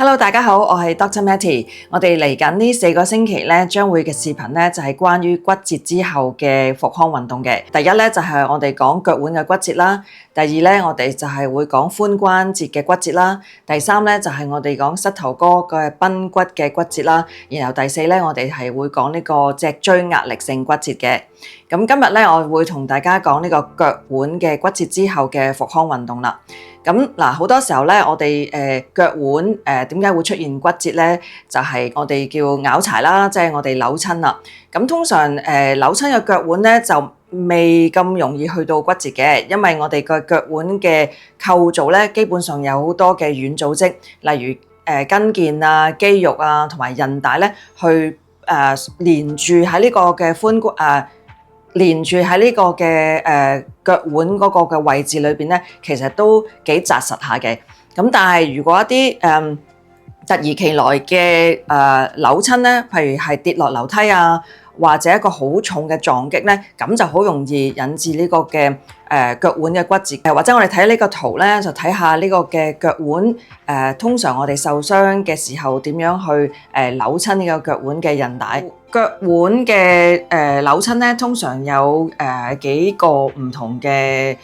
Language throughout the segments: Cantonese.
Hello， 大家好，我係 Dr. Matty。我哋嚟緊呢4個星期咧，將會嘅視頻咧就係關於骨折之後嘅復康運動嘅。第一咧就係我哋講腳腕嘅骨折啦，第二咧我哋就係會講髖關節嘅骨折啦，第三咧就係我哋講膝頭哥嘅髕骨嘅骨折啦，然後第四咧我哋係會講呢個脊椎壓力性骨折嘅。咁今日咧我會同大家講呢個腳腕嘅骨折之後嘅復康運動啦。咁嗱，好多時候咧，我哋腳腕點解會出現骨折咧？就係我哋叫拗柴啦，即係我哋扭親啦。咁通常扭親嘅腳腕咧就未咁容易去到骨折嘅，因為我哋個腳腕嘅構造咧，基本上有好多嘅軟組織，例如筋腱啊、肌肉啊同埋韌帶咧，去連住喺呢個嘅髖骨連住喺呢個嘅腳腕嗰個嘅位置裏邊咧，其實都幾紮實下嘅。咁但係如果一啲突如其來嘅扭親咧，譬如係跌落樓梯啊，或者一個好重嘅撞擊咧，咁就好容易引致呢個嘅腳腕嘅骨折。或者我哋睇呢個圖咧，就睇下呢個嘅腳腕通常我哋受傷嘅時候點樣去扭親呢個腳腕嘅韌帶。腳腕嘅扭親咧，通常有幾個唔同嘅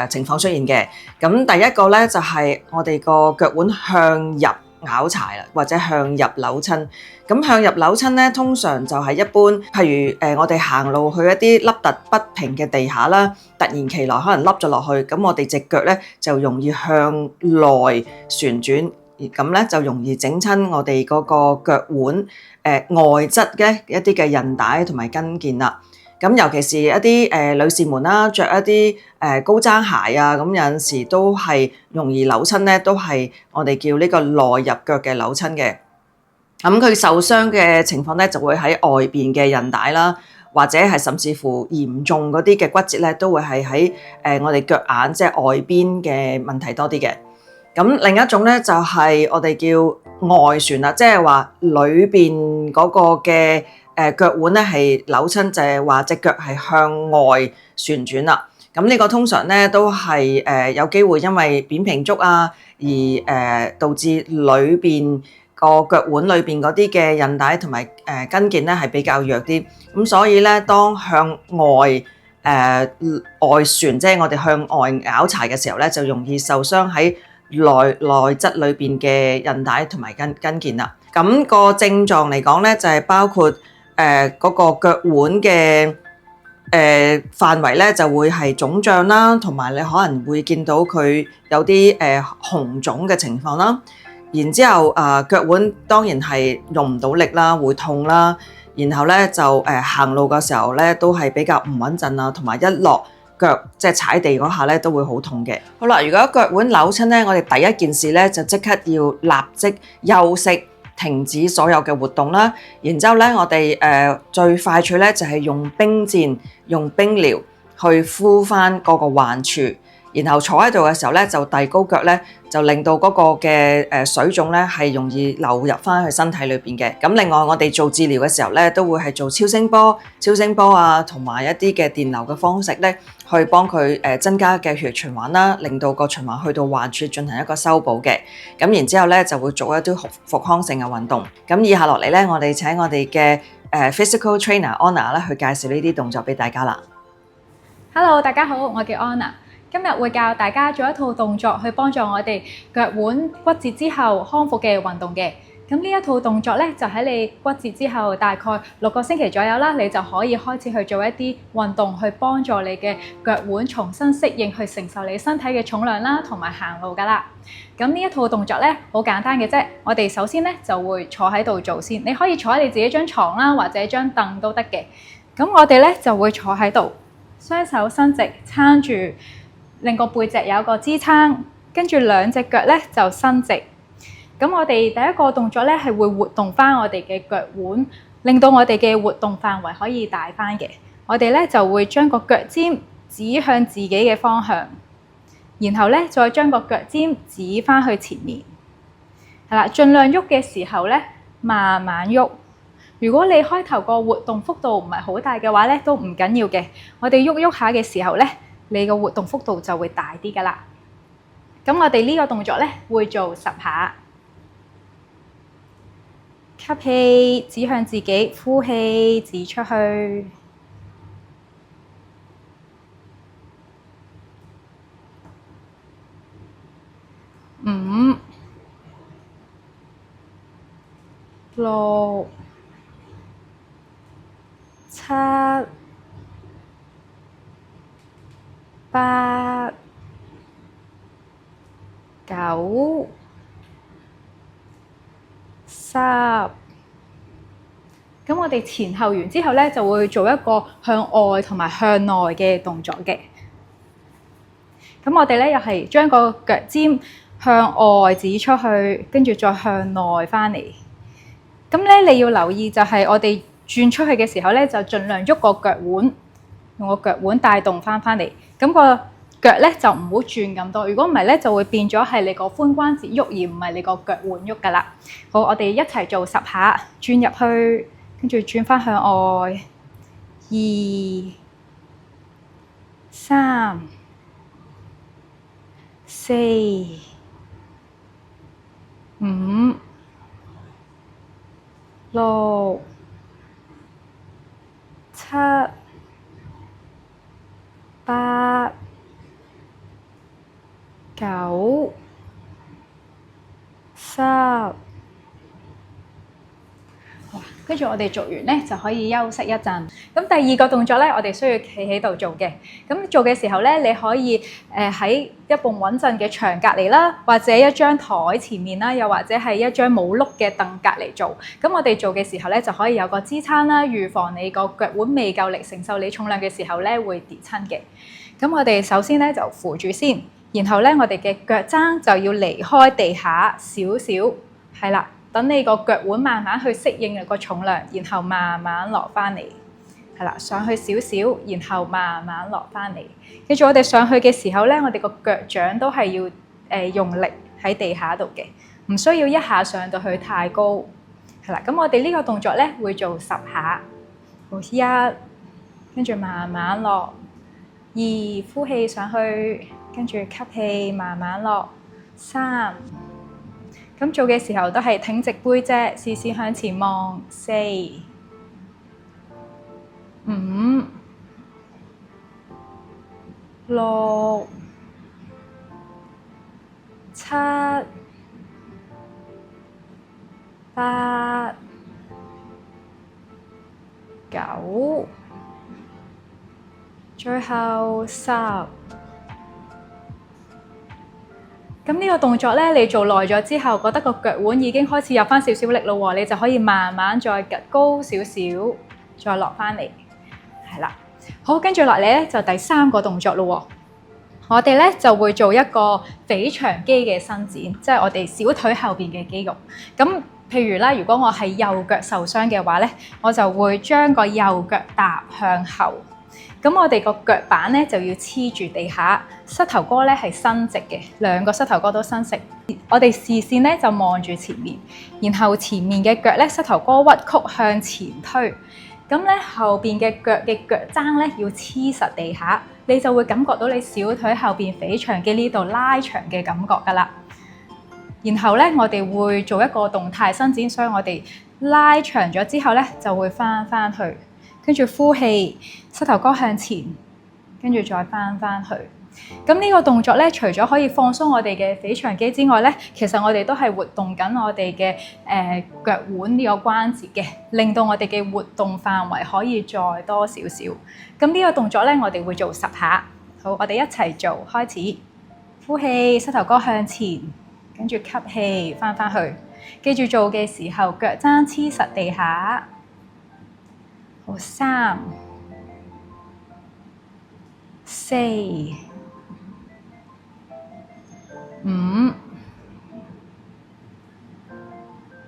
情況出現嘅。咁第一個咧就係我哋個腳腕向入拗柴啦，或者向入扭親。咁向入扭親咧，通常就係一般，譬如我哋行路去一啲凹凸不平嘅地下啦，突然其來可能凹咗落去，咁我哋隻腳咧就容易向內旋轉，咁咧就容易整親我哋嗰個腳腕外側嘅一啲嘅韌帶同埋筋腱啦。咁尤其是一啲女士們啦，着一啲高踭鞋啊，咁有陣時都係容易扭親咧，都係我哋叫呢個內入腳嘅扭親嘅。咁佢受傷嘅情況咧，就會喺外邊嘅韌帶啦，或者係甚至乎嚴重嗰啲嘅骨折咧，都會係喺我哋腳眼即係外邊嘅問題多啲嘅。咁另一種咧就係我哋叫外旋啦，即係話裏邊嗰個嘅腳腕咧係扭親，就係話隻腳係向外旋轉啦。咁呢個通常咧都係有機會因為扁平足啊，而導致裏邊個腳腕裏邊嗰啲嘅韌帶同埋筋腱咧係比較弱啲。咁所以咧，當向外外旋，即係我哋向外拗柴嘅時候咧，就容易受傷喺內側裏邊嘅韌帶同埋筋腱啦。咁個症狀嚟講咧，就係包括嗰個腳腕嘅範圍咧，就會係腫脹啦，同埋你可能會見到佢有啲紅腫嘅情況啦。然之後腳腕當然係用唔到力啦，會痛啦。然後咧就行路嘅時候咧都係比較唔穩陣啊，同埋一落腳即係踩地嗰下咧都會好痛嘅。好啦，如果腳腕扭親咧，我哋第一件事咧就即刻要立即休息，停止所有嘅活動啦。然之後咧，我哋最快脆咧就係用冰箭、用冰療去敷翻嗰個患處。然後坐喺度嘅時候咧，就遞高腳咧，就令到嗰個嘅水腫咧係容易流入翻去身體裏邊嘅。咁另外我哋做治療嘅時候咧，都會係做超聲波啊，同埋一啲嘅電流嘅方式咧，去幫佢增加嘅血液循環啦，令到個循環去到患處進行一個修補嘅。咁然之後咧就會做一啲復康性嘅運動。咁以下落嚟咧，我哋請我哋嘅physical trainer Anna 咧去介紹呢啲動作俾大家啦。Hello， 大家好，我叫 Anna。今日會教大家做一套動作去幫助我哋腳腕骨折之後康復嘅運動嘅。咁呢一套動作咧，就喺你骨折之後大概6個星期左右啦，你就可以開始去做一啲運動去幫助你嘅腳腕重新適應，去承受你身體嘅重量啦，同埋行路噶啦。咁呢一套動作咧，好簡單嘅啫。我哋首先咧就會坐喺度做先，你可以坐喺你自己張床啦，或者張凳都得嘅。咁我哋咧就會坐喺度，雙手伸直撐住，令個背脊有一個支撐，跟住兩隻腳咧就伸直。咁我哋第一個動作咧係會活動翻我哋嘅腳腕，令到我哋嘅活動範圍可以大翻嘅。我哋咧就會將個腳尖指向自己嘅方向，然後咧再將個腳尖指翻去前面。係啦，盡量喐嘅時候咧，慢慢喐。如果你開頭個活動幅度唔係好大嘅話咧，都唔緊要嘅。我哋喐喐下嘅時候咧，你個活動幅度就會大啲㗎啦。咁我哋呢個動作咧會做10下。吸氣指向自己，呼氣指出去。5、6、7、8、9、10。咁我哋前後完之後咧，就會做一個向外同埋向內嘅動作嘅。咁我哋咧又係將個腳尖向外指出去，跟住再向內翻嚟。咁咧你要留意就係我哋轉出去嘅時候咧，就盡量喐個腳腕，用個腳腕帶動翻嚟。咁個腳咧就唔好轉咁多，如果唔係咧就會變咗係你個髖關節喐，而唔係你個腳腕喐噶啦。好，我哋一齊做10下，轉入去，跟住轉翻向外。2、3、4、5、6、7、8、9、10。跟住我哋做完咧，就可以休息一陣。咁第二個動作咧，我哋需要企喺度做嘅。咁做嘅時候咧，你可以喺一埲穩陣嘅牆隔離啦，或者一張台前面啦，又或者係一張冇碌嘅凳隔離做。咁我哋做嘅時候咧，就可以有個支撐啦，預防你個腳腕未夠力承受你重量嘅時候咧會跌親嘅。咁我哋首先咧就扶住先，然後咧我哋嘅腳踭就要離開地下少少，係啦。等你個腳腕慢慢去適應個重量，然後慢慢落翻嚟，係啦，上去少少，然後慢慢落翻嚟。記住我哋上去嘅時候咧，我哋個腳掌都係要用力喺地下度嘅，唔需要一下上到去太高，係啦。咁我哋呢個動作咧會做10下，好，1，跟住慢慢落，2，呼氣上去，跟住吸氣慢慢落，3。咁做嘅時候都係挺直背脊，視線向前望。4、5、6、7、8、9，最後10。咁呢個動作咧，你做耐咗之後，覺得個腳腕已經開始有翻少少力咯喎，你就可以慢慢再趌高少少，再落翻嚟，係啦。好，跟住落嚟咧就第3個動作咯喎，我哋咧就會做一個腓腸肌嘅伸展，即係我哋小腿後邊嘅肌肉。咁譬如啦，如果我係右腳受傷嘅話咧，我就會將個右腳踏向後。咁我哋個腳板咧就要黐住地下，膝頭哥咧係伸直嘅，兩個膝頭哥都伸直。我哋視線咧就望住前面，然後前面嘅腳咧膝頭哥屈曲向前推。咁咧後邊嘅腳嘅腳踭咧要黐實地下，你就會感覺到你小腿後邊腓腸肌呢度拉長嘅感覺㗎啦。然後咧我哋會做一個動態伸展，所以我哋拉長咗之後咧就會翻去。跟住呼氣，膝頭哥向前，跟住再翻去。咁呢個動作咧，除咗可以放鬆我哋嘅腓腸肌之外咧，其實我哋都係活動緊我哋嘅腳腕呢個關節嘅，令到我哋嘅活動範圍可以再多少少。咁呢個動作咧，我哋會做10下。好，我哋一齊做，開始。呼氣，膝頭哥向前，跟住吸氣，翻去。記住做嘅時候，腳踭黐實地下。好，3、4、5、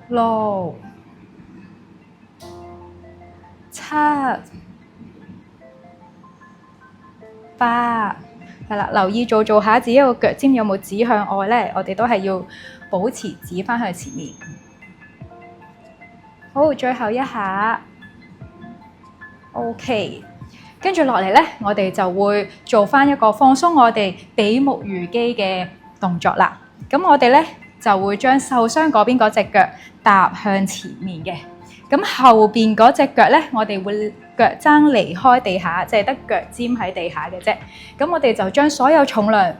6、7、8，係啦，留意做下自己個腳尖有冇指向外咧，我哋都係要保持指翻去前面。好，最後一下。OK， 跟住落嚟咧，我哋就會做翻一個放鬆我哋比目魚肌嘅動作啦。咁我哋咧就會將受傷嗰邊嗰隻腳踏向前面嘅。咁後邊嗰隻腳咧，我哋會腳踭離開地下，即係得腳尖喺地下嘅啫。咁我哋就將所有重量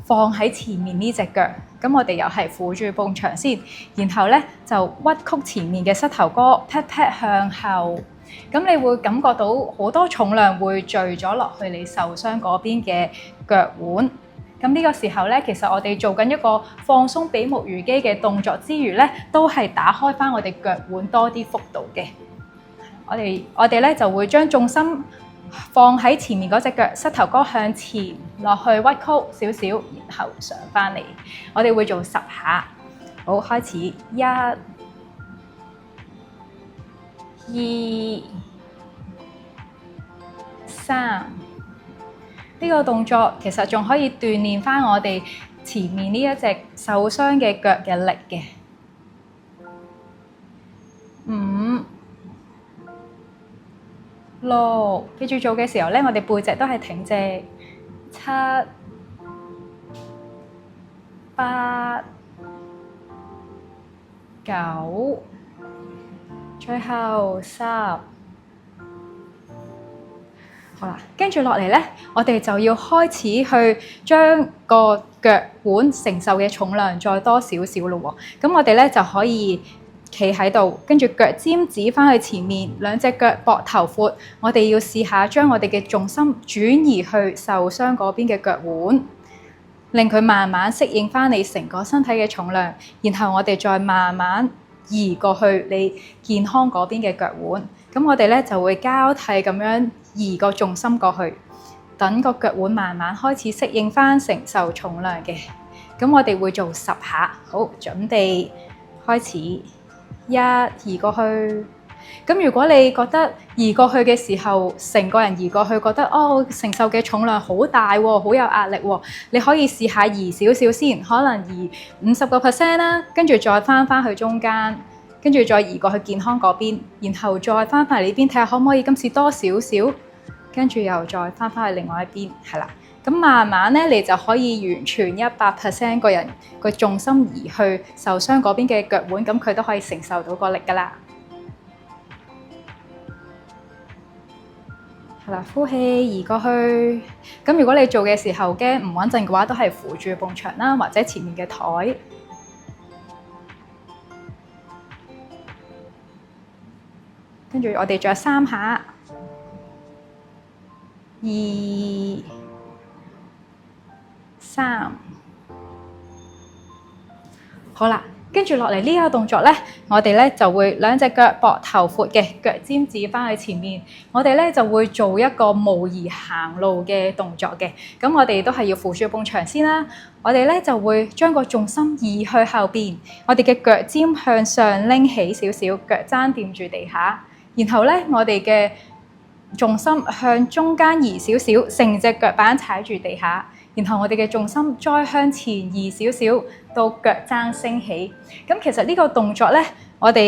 放喺前面呢隻腳。咁我哋又係扶住埲牆先，然後咧就屈曲前面嘅膝頭哥，劈劈向後。咁你會感覺到好多重量會聚咗落去你受傷嗰邊嘅腳腕。咁呢個時候咧，其實我哋做緊一個放鬆比目魚肌嘅動作之餘咧，都係打開翻我哋腳腕多啲幅度嘅。我哋咧就會將重心放喺前面嗰隻腳，膝頭哥向前落去屈曲少少，然後上翻嚟。我哋會做10下。好，開始1、2、3。呢個動作其實仲可以鍛鍊翻我哋前面呢一隻受傷嘅腳嘅力嘅。5、6，記住做嘅時候咧，我哋背脊都係挺直。7、8、9，最後10。好啦，跟住落嚟咧，我哋就要開始去將個腳腕承受嘅重量再多少少咯喎。咁我哋咧就可以企喺度，跟住腳尖指翻去前面，兩隻腳膊頭闊。我哋要試下將我哋嘅重心轉移去受傷嗰邊嘅腳腕，令佢慢慢適應翻你成個身體嘅重量，然後我哋再慢慢移過去你健康嗰邊嘅腳腕。咁我哋咧就會交替咁樣移個重心過去，等個腳腕慢慢開始適應翻承受重量嘅。咁我哋會做10下。好，準備開始。1，移過去。咁如果你覺得移過去嘅時候，成個人移過去覺得承受嘅重量好大喎，好有壓力喎，你可以試下移少少先，可能移50% 啦，跟住再翻去中間，跟住再移過去健康嗰邊，然後再翻嚟呢邊睇下可唔可以今次多少少，跟住又再翻去另外一邊，係啦。咁慢慢咧，你就可以完全100%個人個重心移去受傷嗰邊嘅腳腕，咁佢都可以承受到個力噶啦。係啦，呼氣移過去。咁如果你做嘅時候驚唔穩陣嘅話，都係扶住埲牆啦，或者前面嘅台。跟住我哋再3下。2、3，好啦，跟住落嚟呢個動作咧，我哋咧就會兩隻腳膊頭闊嘅，腳尖指翻去前面，我哋咧就會做一個模擬行路嘅動作嘅。咁我哋都係要扶住埲牆先啦。我哋咧就會將個重心移去後邊，我哋嘅腳尖向上拎起少少，腳踭掂住地下，然後咧我哋嘅重心向中間移少少，成隻腳板踩住地下。然後我哋嘅重心再向前移少少，到腳踭升起。咁其實呢個動作咧，我哋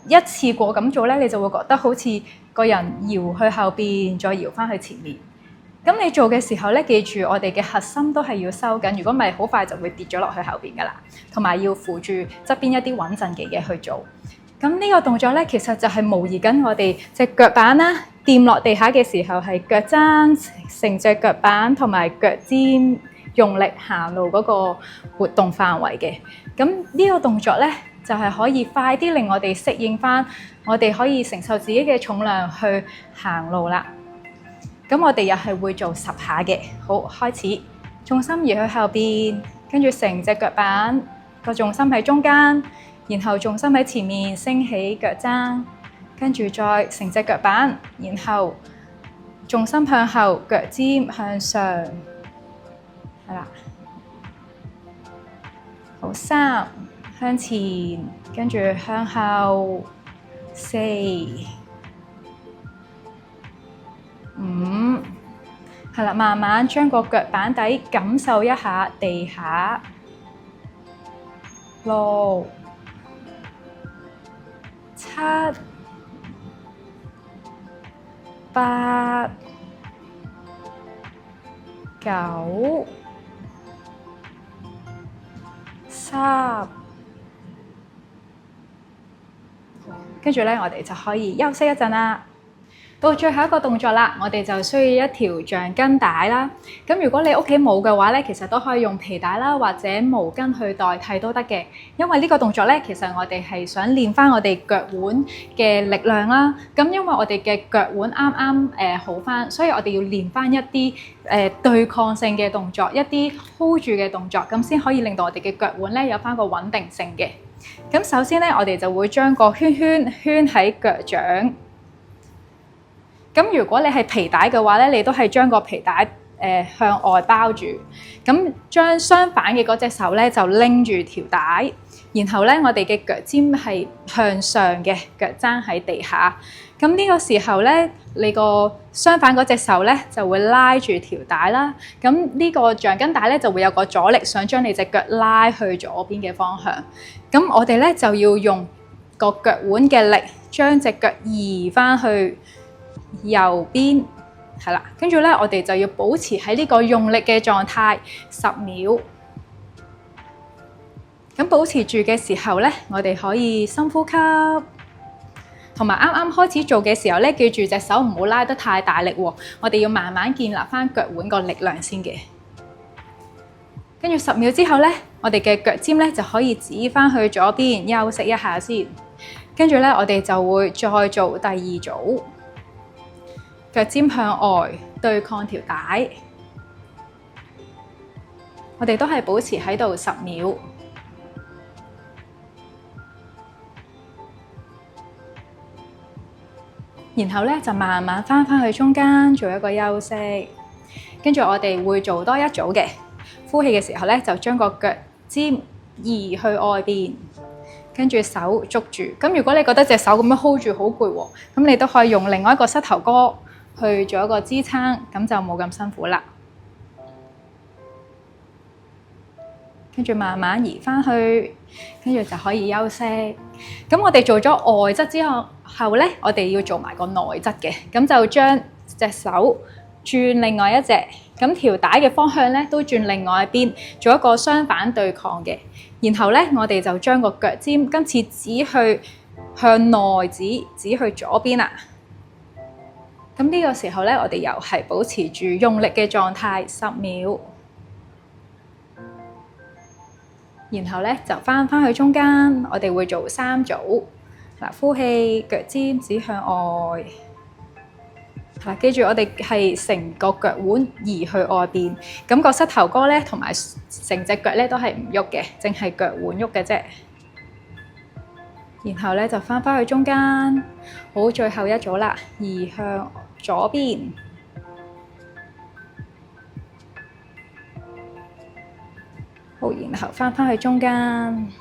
一次過咁做咧，你就會覺得好似個人搖去後邊，再搖翻去前面。咁你做嘅時候咧，記住我哋嘅核心都係要收緊，如果唔係好快就會跌咗落去後邊噶啦。同埋要扶住側邊一啲穩陣嘅嘢去做。咁呢個動作咧，其實就係模擬緊我哋隻腳板啦，掂落地下嘅時候係腳踭成隻腳板同埋腳尖用力行路嗰個活動範圍嘅。咁呢個動作咧，就係可以快啲令我哋適應翻，我哋可以承受自己嘅重量去行路啦。咁我哋又係會做10下嘅。好，開始，重心移去後邊，跟住成隻腳板個重心喺中間。然後重心喺前面升起腳踭，跟住再成隻腳板，然後重心向後，腳尖向上，係啦。好，3向前，跟住向後，4、5，係啦，慢慢將個腳板底感受一下地下，6、7、8、9、10。10，跟住咧我哋就可以休息一陣啦。到最後一個動作啦，我哋就需要一條橡筋帶啦。咁如果你屋企冇嘅話咧，其實都可以用皮帶啦，或者毛巾去代替都得嘅。因為呢個動作咧，其實我哋係想練翻我哋腳腕嘅力量啦。咁因為我哋嘅腳腕啱啱好翻，所以我哋要練翻一啲對抗性嘅動作，一啲 hold 住嘅動作，咁先可以令到我哋嘅腳腕咧有翻個穩定性嘅。咁首先咧，我哋就會將個圈圈喺腳掌。咁如果你係皮帶嘅話咧，你都係將個皮帶向外包住，咁將相反嘅嗰隻手咧就拎住條帶，然後咧我哋嘅腳尖係向上嘅，腳踭喺地下。咁呢個時候咧，你個相反嗰隻手咧就會拉住條帶啦。咁呢個橡筋帶咧就會有個阻力，想將你隻腳拉去左邊嘅方向。咁我哋咧就要用個腳腕嘅力，將隻腳移翻去右邊，係啦，跟住咧，我哋就要保持喺呢個用力嘅狀態10秒。咁保持住嘅時候咧，我哋可以深呼吸，同埋啱啱開始做嘅時候咧，記住隻手唔好拉得太大力喎。我哋要慢慢建立翻腳腕個力量先嘅。跟住10秒之後咧，我哋嘅腳尖咧就可以指翻去左邊，休息一下先。跟住咧，我哋就會再做第二組。腳尖向外對抗條帶，我哋都係保持喺度10秒，然後咧就慢慢翻返去中間做一個休息，跟住我哋會做多一組嘅。呼氣嘅時候咧，就將個腳尖移去外邊，跟住手捉住。咁如果你覺得隻手咁樣 hold 住好攰喎，咁你都可以用另外一個膝頭哥去做一個支撐，咁就冇咁辛苦啦。跟住慢慢移翻去，跟住就可以休息。咁我哋做咗外側之後咧，我哋要做埋個內側嘅。咁就將隻手轉另外一隻，咁條帶嘅方向咧都轉另外一邊，做一個相反對抗嘅。然後咧，我哋就將個腳尖今次指去向內指去左邊啦。咁呢個時候咧，我哋又係保持住用力嘅狀態10秒，然後咧就翻去中間，我哋會做3組。嗱，呼氣，腳尖指向外。嗱，記住我哋係成個腳腕移去外邊，咁個膝頭哥咧同埋成隻腳咧都係唔喐嘅，淨係腳腕喐嘅啫。然後咧就翻去中間，好，最後一組啦，移向左邊。好，然後翻去中間。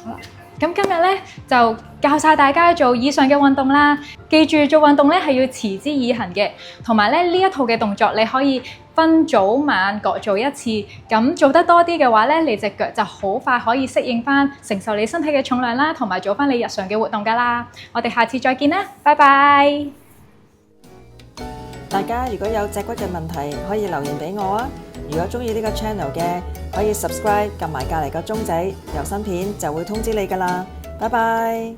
好啦，咁今日咧就教晒大家做以上嘅運動啦。記住做運動咧係要持之以恆嘅，同埋咧呢一套嘅動作你可以分早晚各做一次。咁做得多啲嘅話咧，你隻腳就好快可以適應翻，承受你身體嘅重量啦，同埋做翻你日常嘅活動噶啦。我哋下次再見啦，拜拜！大家如果有脊骨嘅問題，可以留言俾我啊！如果中意呢個 channel 嘅，可以 subscribe 撳埋隔離個鐘仔，有新片就會通知你噶啦。拜拜。